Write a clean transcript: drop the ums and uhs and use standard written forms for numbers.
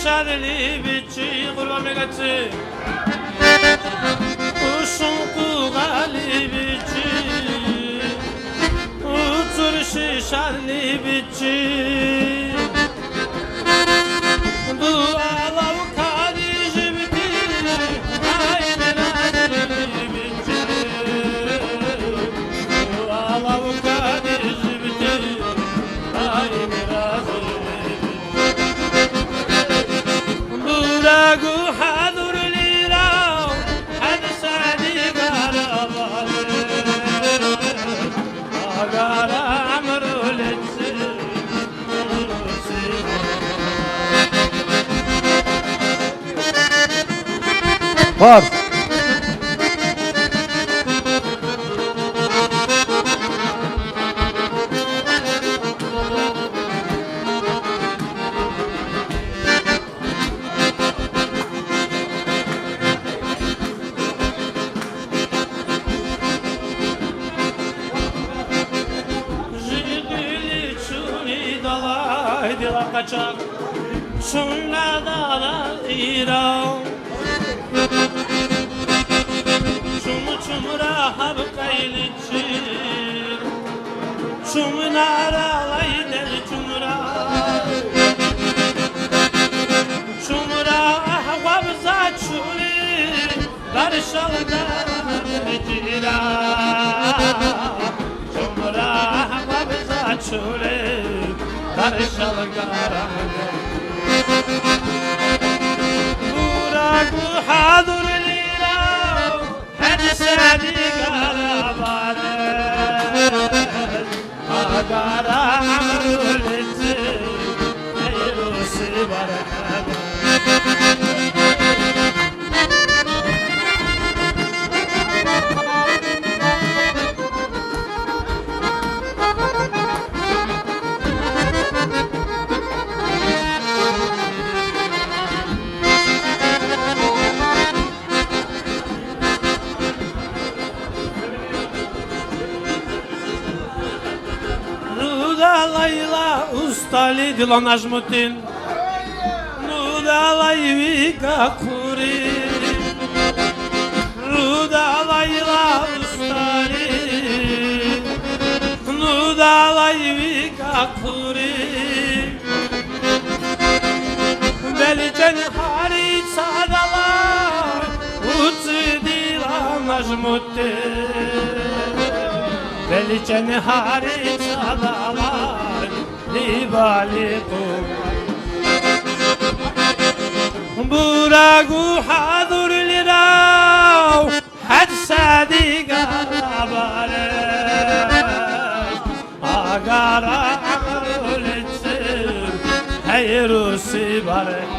şadli biçi kurban megati Kuşun kugali biçi Uçur şişarli biçi Dualav kadi jibti Ay miradli biçi Dualav kadi jibti Ay miradli Buragu hadur lirav Had sadi garabar Agara amrul etsin Var. Jigili çuni dalay dila kaçak Çunla dala irav Çumu çumra hab kayliçir Çumnara lay del çumra Çumra wabza çuli Barşal garajira Çumra wabza çuli Barşal garajira Buragu hadur lirav Had sadi garabar Agara amrul etsin Eyrusi barhaba Nuda layla ustali dilon ajmutin Nuda layvika kuri Nuda layla ustali Nuda layvika kuri Belicen hariç sadalar Utsi dilon ajmutin Belicen hariç adalar libali Buragu hadur lirav Had sadi garabar Agara amrul etsin Eyrusi barhaba